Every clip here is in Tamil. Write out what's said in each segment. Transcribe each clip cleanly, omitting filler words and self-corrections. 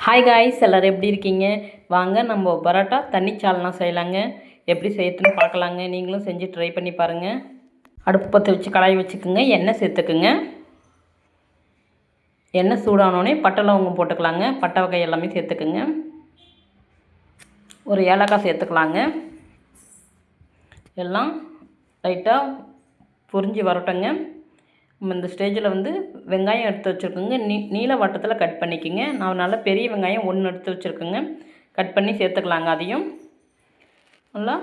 ஹாய் காய்ஸ், எல்லோரும் எப்படி இருக்கீங்க? வாங்க நம்ம பரோட்டா தண்ணி சால்னா செய்யலாங்க. எப்படி செய்யறதுன்னு பார்க்கலாங்க. நீங்களும் செஞ்சு ட்ரை பண்ணி பாருங்கள். அடுப்பு பற்ற வச்சு கடாய் வச்சுக்கோங்க. எண்ணெய் சேர்த்துக்குங்க. எண்ணெய் சூடானோடனே பட்டை லவங்கம் போட்டுக்கலாங்க. பட்டை வகை எல்லாமே சேர்த்துக்குங்க. ஒரு ஏலக்காய் சேர்த்துக்கலாங்க. எல்லாம் லைட்டாக பொரிஞ்சு வரட்டுங்க. இந்த ஸ்டேஜில் வெங்காயம் எடுத்து வச்சுருக்குங்க. நீல வட்டத்தில் கட் பண்ணிக்கோங்க. நான் நல்லா பெரிய வெங்காயம் 1 எடுத்து வச்சுருக்குங்க. கட் பண்ணி சேர்த்துக்கலாங்க. அதையும் நல்லா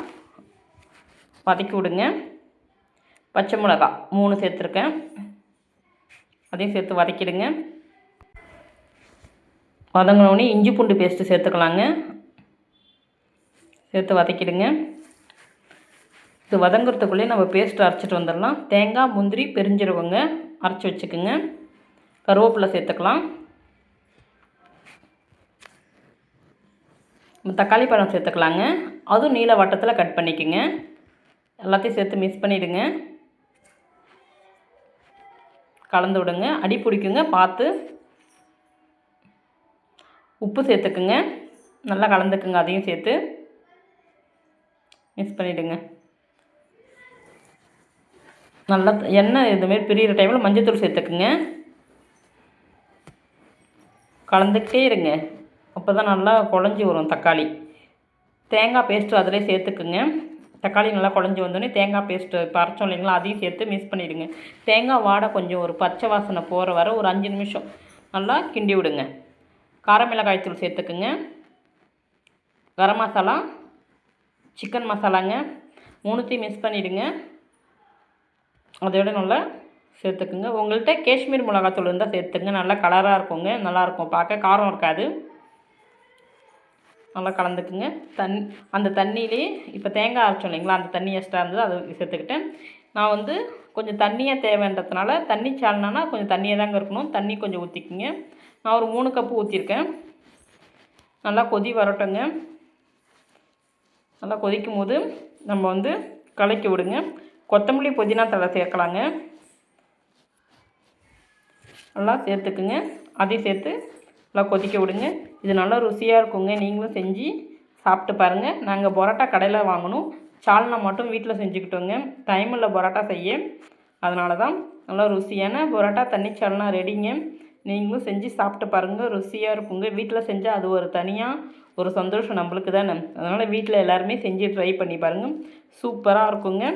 வதக்கி விடுங்க. பச்சை மிளகா 3 சேர்த்துருக்கேன். அதையும் சேர்த்து வதக்கிடுங்க. வதங்கினோடனே இஞ்சி பூண்டு பேஸ்ட்டு சேர்த்துக்கலாங்க. சேர்த்து வதக்கிடுங்க. இது வதங்கிறதுக்குள்ளே நம்ம பேஸ்ட் அரைச்சிட்டு வந்துடலாம். தேங்காய், முந்திரி, பெருஞ்சீரகங்க அரைச்சி வச்சுக்கோங்க. கருவேப்பிலை சேர்த்துக்கலாம். தக்காளி பழம் சேர்த்துக்கலாங்க. அதுவும் நீல வட்டத்தில் கட் பண்ணிக்கோங்க. எல்லாத்தையும் சேர்த்து மிக்ஸ் பண்ணிவிடுங்க. கலந்து விடுங்க. அடி பிடிக்குங்க, பார்த்து. உப்பு சேர்த்துக்குங்க. நல்லா கலந்துக்குங்க. அதையும் சேர்த்து மிக்ஸ் பண்ணிவிடுங்க. நல்லா எண்ணெய் இதுமாரி பிரிகிற டைமில் மஞ்சள்தூள் சேர்த்துக்குங்க. கலந்துக்கிட்டே இருங்க. அப்போ தான் நல்லா குழஞ்சி வரும் தக்காளி. தேங்காய் பேஸ்ட்டு அதிலே சேர்த்துக்குங்க. தக்காளி நல்லா குழஞ்சி வந்தோடனே தேங்காய் பேஸ்ட்டு இப்போ அரைச்சோம் இல்லைங்களா, அதையும் சேர்த்து மிக்ஸ் பண்ணிவிடுங்க. தேங்காய் வாடை கொஞ்சம் ஒரு பச்சை வாசனை போகிற வர ஒரு 5 நிமிஷம் நல்லா கிண்டி விடுங்க. காரமிளகாய் தூள் சேர்த்துக்குங்க. கரம் மசாலா, சிக்கன் மசாலாங்க 3த்தையும் மிக்ஸ் பண்ணிவிடுங்க. அதோட நல்லா சேர்த்துக்குங்க. உங்கள்கிட்ட காஷ்மீர் மிளகாத்தூள் இருந்தால் சேர்த்துங்க. நல்லா கலராக இருக்குங்க. நல்லாயிருக்கும் பார்க்க, காரம் இருக்காது. நல்லா கலந்துக்குங்க. அந்த தண்ணியிலே இப்போ தேங்காய் அரைச்சோம் இல்லைங்களா, அந்த தண்ணி எக்ஸ்ட்ரா இருந்தது அதை சேர்த்துக்கிட்டேன். நான் கொஞ்சம் தண்ணியாக தேவைன்றதுனால தண்ணி சால்னானா கொஞ்சம் தண்ணியாக தாங்க இருக்கணும். தண்ணி கொஞ்சம் ஊற்றிக்குங்க. நான் ஒரு 3 கப்பு ஊற்றிருக்கேன். நல்லா கொதி வரட்டுங்க. நல்லா கொதிக்கும் போது நம்ம கலக்கி விடுங்க. கொத்தமல்லி, புதினா தழை சேர்க்கலாங்க. நல்லா சேர்த்துக்குங்க. அதையும் சேர்த்து நல்லா கொதிக்க விடுங்க. இது நல்லா ருசியாக இருக்குங்க. நீங்களும் செஞ்சு சாப்பிட்டு பாருங்கள். நாங்கள் பரோட்டா கடையில் வாங்கணும், சால்னா மட்டும் வீட்டில் செஞ்சுக்கிட்டோங்க. டைம் இல்லை பரோட்டா செய்ய, அதனால தான். நல்லா ருசியான பரோட்டா தண்ணி சால்னா ரெடிங்க. நீங்களும் செஞ்சு சாப்பிட்டு பாருங்கள். ருசியாக இருக்குங்க. வீட்டில் செஞ்சால் அது ஒரு தனியாக ஒரு சந்தோஷம் நம்மளுக்கு தானே. அதனால் வீட்டில் எல்லாருமே செஞ்சு ட்ரை பண்ணி பாருங்கள். சூப்பராக இருக்குங்க.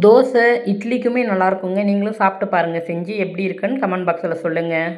தோசை, இட்லிக்குமே நல்லாயிருக்குங்க. நீங்களும் சாப்பிட்டு பாருங்கள். செஞ்சு எப்படி இருக்குன்னு கமெண்ட் பாக்ஸில் சொல்லுங்கள்.